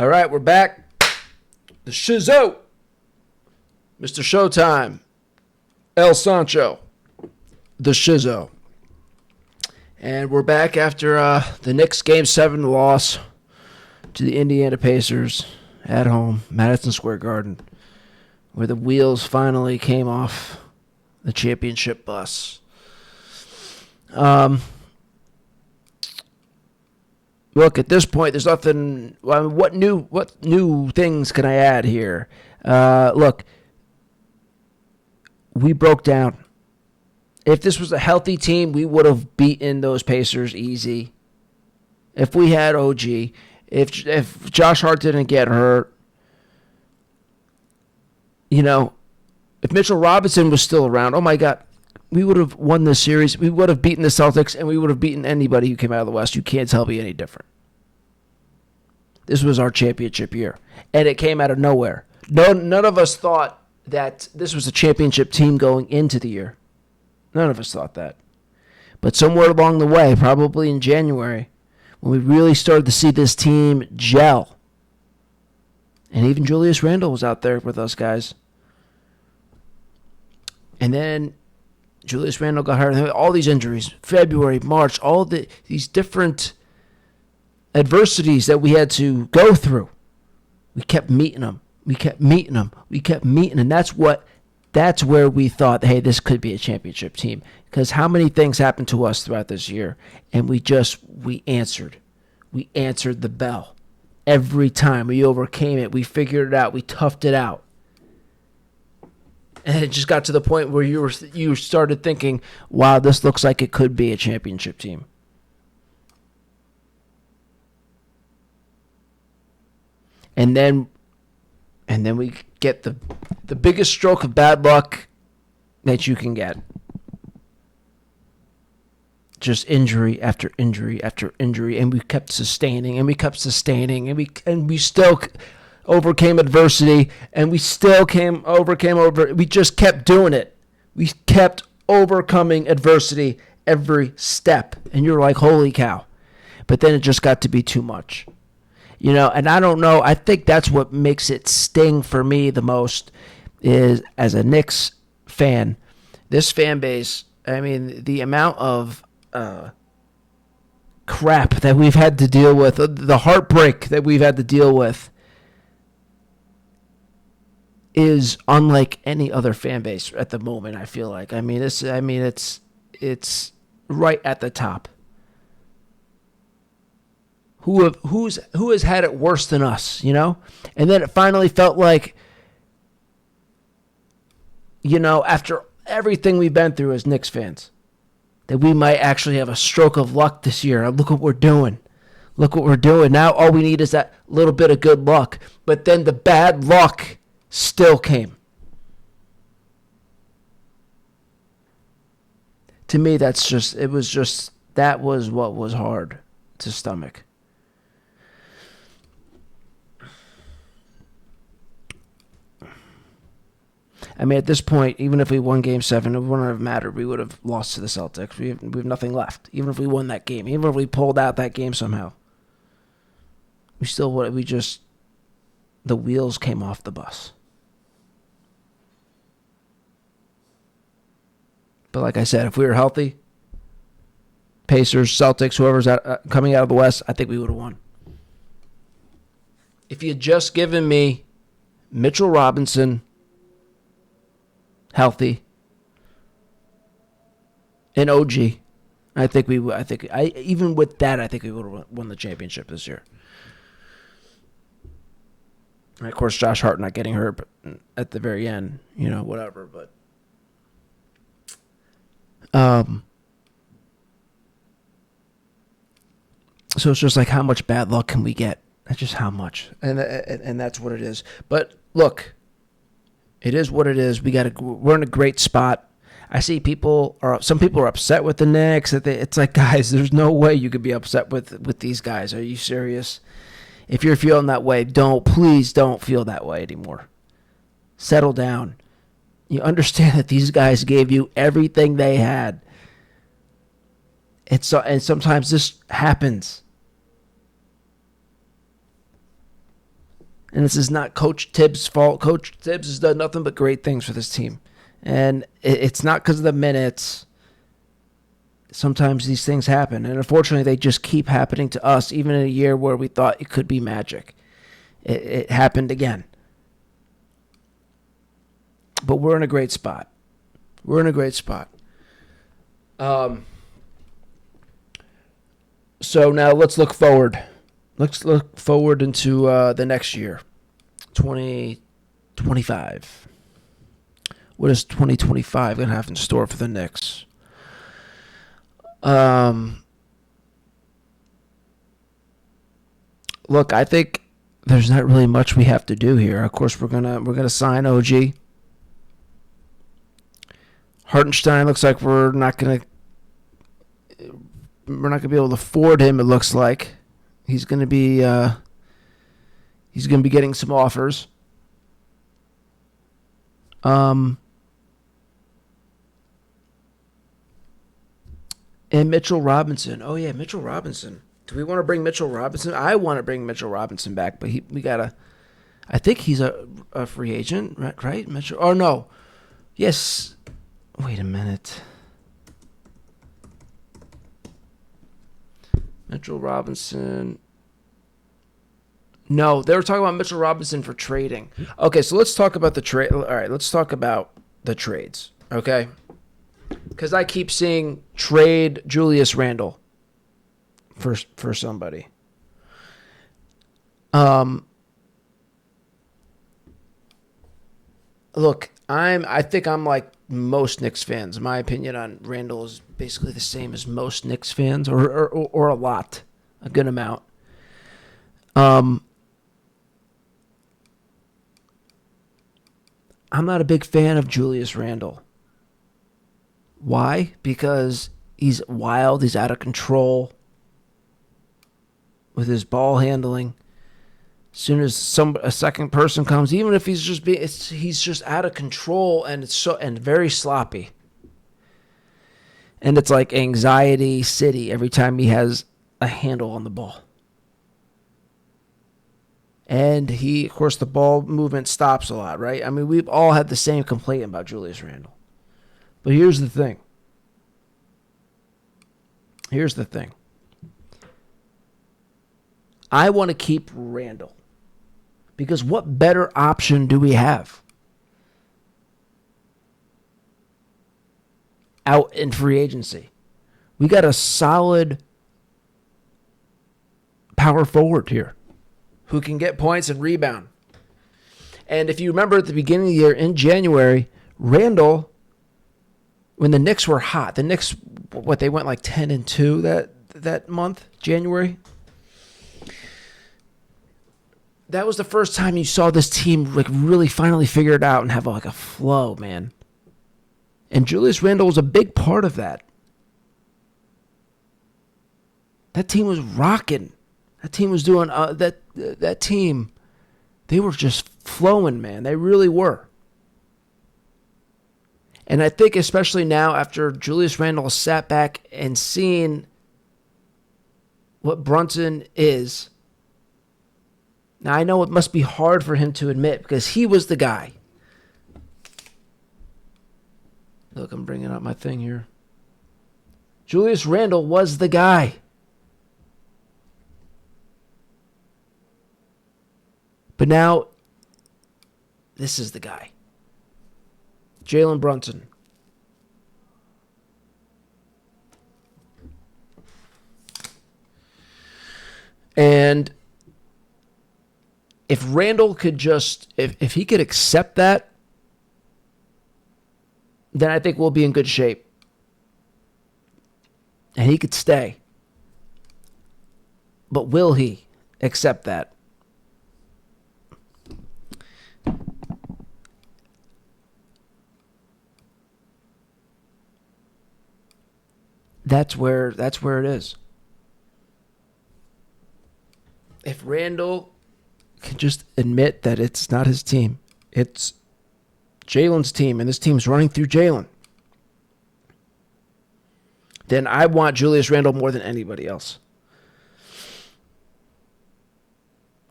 All right, we're back. The Shizow. Mr. Showtime. El Sancho. The Shizow. And we're back after the Knicks Game 7 loss to the Indiana Pacers at home, Madison Square Garden, where the wheels finally came off the championship bus. Look, at this point, there's nothing. I mean, what new things can I add here? Look, we broke down. If this was a healthy team, we would have beaten those Pacers easy. If we had OG, if Josh Hart didn't get hurt, if Mitchell Robinson was still around, oh my God, we would have won this series. We would have beaten the Celtics, and we would have beaten anybody who came out of the West. You can't tell me any different. This was our championship year, and it came out of nowhere. None of us thought that this was a championship team going into the year. None of us thought that. But somewhere along the way, probably in January, when we really started to see this team gel, and even Julius Randle was out there with us guys, and then Julius Randle got hurt. All these injuries, February, March, all these different adversities that we had to go through. We kept meeting them. And that's where we thought, hey, this could be a championship team. Because how many things happened to us throughout this year, and we answered. We answered the bell. Every time we overcame it, we figured it out, we toughed it out. And it just got to the point where you started thinking, wow, this looks like it could be a championship team. And then we get the biggest stroke of bad luck that you can get. Just injury after injury after injury, and we kept sustaining, and we still overcame adversity, and we still overcame. We just kept doing it. We kept overcoming adversity every step, and you're like, holy cow. But then it just got to be too much. And I don't know. I think that's what makes it sting for me the most is, as a Knicks fan, this fan base, I mean, the amount of crap that we've had to deal with, the heartbreak that we've had to deal with, is unlike any other fan base at the moment, I feel like. It's right at the top. Who has had it worse than us, And then it finally felt like, after everything we've been through as Knicks fans, that we might actually have a stroke of luck this year. Look what we're doing. Now all we need is that little bit of good luck. But then the bad luck still came. To me, that was what was hard to stomach. I mean, at this point, even if we won Game 7, it wouldn't have mattered. We would have lost to the Celtics. We have nothing left. Even if we won that game, even if we pulled out that game somehow, the wheels came off the bus. But like I said, if we were healthy, Pacers, Celtics, whoever's coming out of the West, I think we would have won. If you had just given me Mitchell Robinson healthy and OG, even with that, I think we would have won the championship this year. And of course, Josh Hart not getting hurt, but at the very end, whatever. But so it's just like, how much bad luck can we get? That's just how much, and that's what it is. But look, it is what it is. We're in a great spot. I see some people are upset with the Knicks. It's like, guys, there's no way you could be upset with these guys. Are you serious? If you're feeling that way, please don't feel that way anymore. Settle down. You understand that these guys gave you everything they had. And sometimes this happens. And this is not Coach Tibbs' fault. Coach Tibbs has done nothing but great things for this team. And it's not because of the minutes. Sometimes these things happen. And unfortunately, they just keep happening to us, even in a year where we thought it could be magic. It happened again. But we're in a great spot. We're in a great spot. So now let's look forward. Let's look forward into the next year, 2025. What is 2025 going to have in store for the Knicks? Look, I think there's not really much we have to do here. Of course, we're gonna sign OG. Hartenstein looks like we're not gonna be able to afford him. It looks like he's gonna be getting some offers. And Mitchell Robinson. Oh yeah, Mitchell Robinson. Do we want to bring Mitchell Robinson? I want to bring Mitchell Robinson back, but we gotta. I think he's a free agent, right? Mitchell. Oh no, yes. Wait a minute. Mitchell Robinson. No, they were talking about Mitchell Robinson for trading. Okay, so let's talk about the trade. All right, let's talk about the trades. Okay, because I keep seeing trade Julius Randle for somebody. Look, I think I'm like most Knicks fans. My opinion on Randle is basically the same as most Knicks fans, or a lot, a good amount. I'm not a big fan of Julius Randle. Why? Because he's wild, he's out of control with his ball handling. As soon as a second person comes, even if he's just out of control, and it's very sloppy. And it's like anxiety city every time he has a handle on the ball. And of course, the ball movement stops a lot, right? I mean, we've all had the same complaint about Julius Randle. But here's the thing. I want to keep Randle. Because what better option do we have out in free agency? We got a solid power forward here who can get points and rebound. And if you remember at the beginning of the year, in January, Randle, when the Knicks were hot, the Knicks, they went like 10-2 that month, January. That was the first time you saw this team like really finally figure it out and have like a flow, man. And Julius Randle was a big part of that. That team was rocking. That team was doing that team. They were just flowing, man. They really were. And I think especially now after Julius Randle sat back and seen what Brunson is. Now, I know it must be hard for him to admit because he was the guy. Look, I'm bringing up my thing here. Julius Randle was the guy. But now, this is the guy. Jalen Brunson. And if Randle could just, if he could accept that, then I think we'll be in good shape. And he could stay. But will he accept that? That's where it is. If Randle can just admit that it's not his team, it's Jalen's team, and this team's running through Jalen, then I want Julius Randle more than anybody else.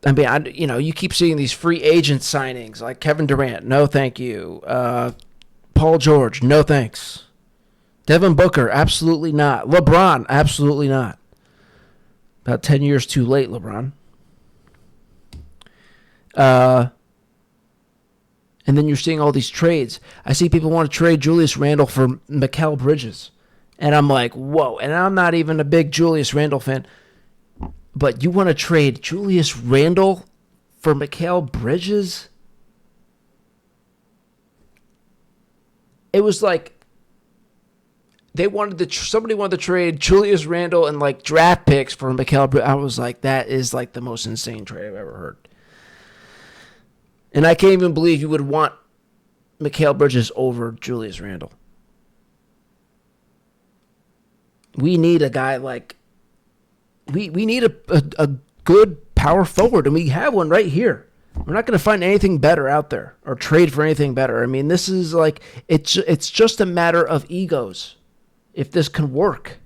I mean, you keep seeing these free agent signings like Kevin Durant, no thank you. Paul George, no thanks. Devin Booker, absolutely not. LeBron, absolutely not. About 10 years too late, LeBron. And then you're seeing all these trades. I see people want to trade Julius Randle for Mikal Bridges. And I'm like, whoa. And I'm not even a big Julius Randle fan. But you want to trade Julius Randle for Mikal Bridges? It was like somebody wanted to trade Julius Randle and like draft picks for Mikal Bridges. I was like, that is like the most insane trade I've ever heard. And I can't even believe you would want Mikal Bridges over Julius Randle. We need a guy like... We need a good power forward, and we have one right here. We're not going to find anything better out there or trade for anything better. I mean, this is like... It's just a matter of egos if this can work.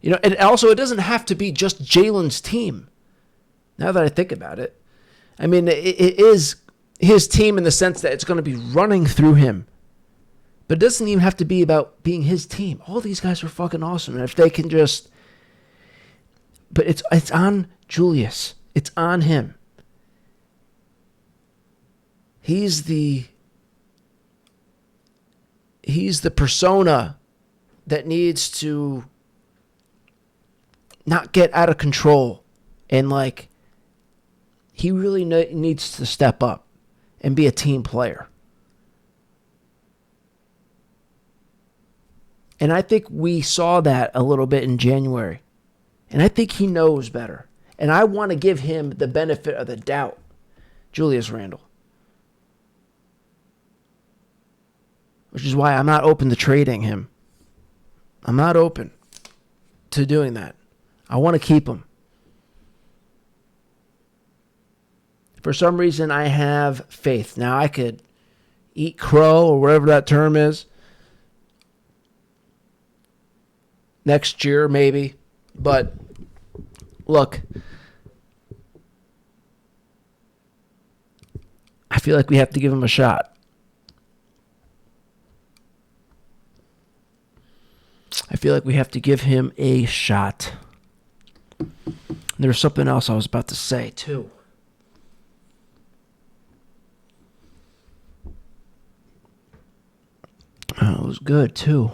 And also it doesn't have to be just Jalen's team. Now that I think about it. I mean, it is his team in the sense that it's going to be running through him. But it doesn't even have to be about being his team. All these guys are fucking awesome. And if they can just... But it's on Julius. It's on him. He's the persona that needs to not get out of control. And like... He really needs to step up and be a team player. And I think we saw that a little bit in January. And I think he knows better. And I want to give him the benefit of the doubt, Julius Randle. Which is why I'm not open to trading him. I'm not open to doing that. I want to keep him. For some reason, I have faith. Now, I could eat crow or whatever that term is. Next year, maybe. But, look. I feel like we have to give him a shot. I feel like we have to give him a shot. There's something else I was about to say, too. Oh, it was good, too.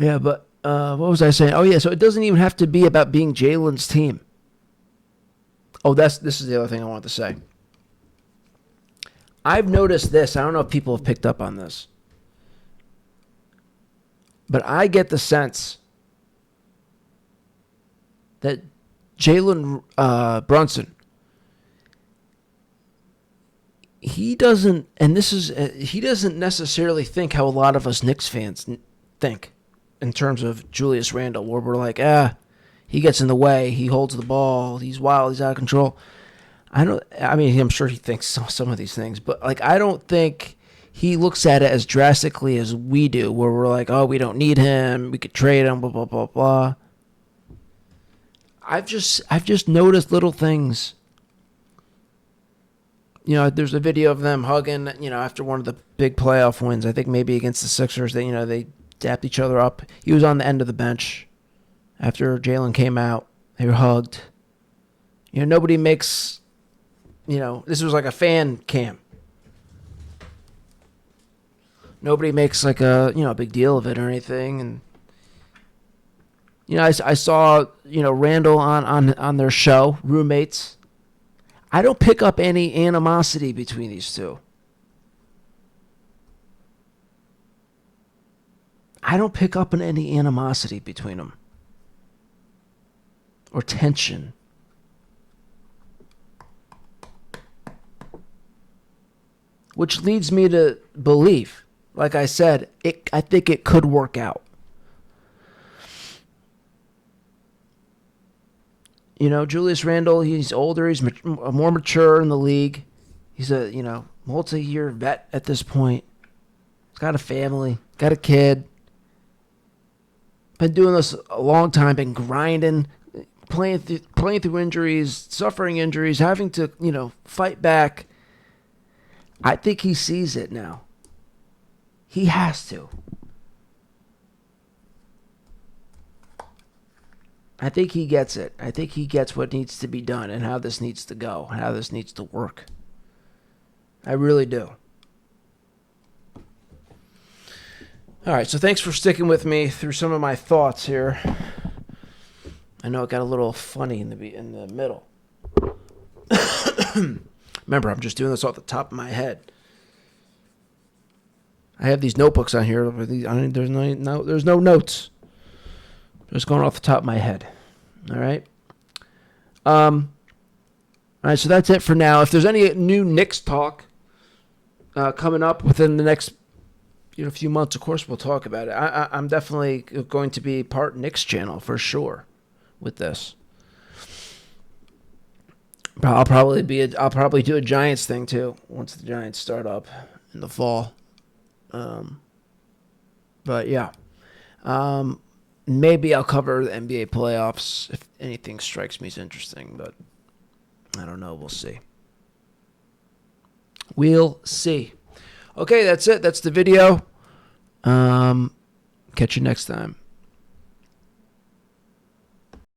Yeah, but what was I saying? Oh, yeah, so it doesn't even have to be about being Jalen's team. Oh, this is the other thing I wanted to say. I've noticed this. I don't know if people have picked up on this. But I get the sense that Jalen Brunson, he doesn't necessarily think how a lot of us Knicks fans think in terms of Julius Randle, where we're like, he gets in the way, he holds the ball, he's wild, he's out of control. I'm sure he thinks some of these things, but like I don't think he looks at it as drastically as we do, where we're like, oh, we don't need him, we could trade him, blah blah blah blah. I've just noticed little things. There's a video of them hugging, after one of the big playoff wins. I think maybe against the Sixers, they dapped each other up. He was on the end of the bench after Jalen came out. They were hugged. Nobody makes, this was like a fan cam. Nobody makes like a big deal of it or anything, and. I saw, Randall on their show, Roommates. I don't pick up any animosity between these two. I don't pick up on any animosity between them. Or tension. Which leads me to believe, like I said, I think it could work out. Julius Randle, he's older, he's more mature in the league. He's a, multi-year vet at this point. He's got a family, got a kid. Been doing this a long time, been grinding, playing through injuries, suffering injuries, having to, fight back. I think he sees it now. He has to. I think he gets it. I think he gets what needs to be done and how this needs to go, how this needs to work. I really do. All right, so thanks for sticking with me through some of my thoughts here. I know it got a little funny in the middle. Remember, I'm just doing this off the top of my head. I have these notebooks on here. There's no notes. Just going off the top of my head. All right. All right. So that's it for now. If there's any new Knicks talk coming up within the next few months, of course we'll talk about it. I'm definitely going to be part Knicks channel for sure with this. But I'll probably do a Giants thing too once the Giants start up in the fall. But yeah. Maybe I'll cover the NBA playoffs if anything strikes me as interesting, but I don't know. We'll see. We'll see. Okay, that's it. That's the video. Catch you next time.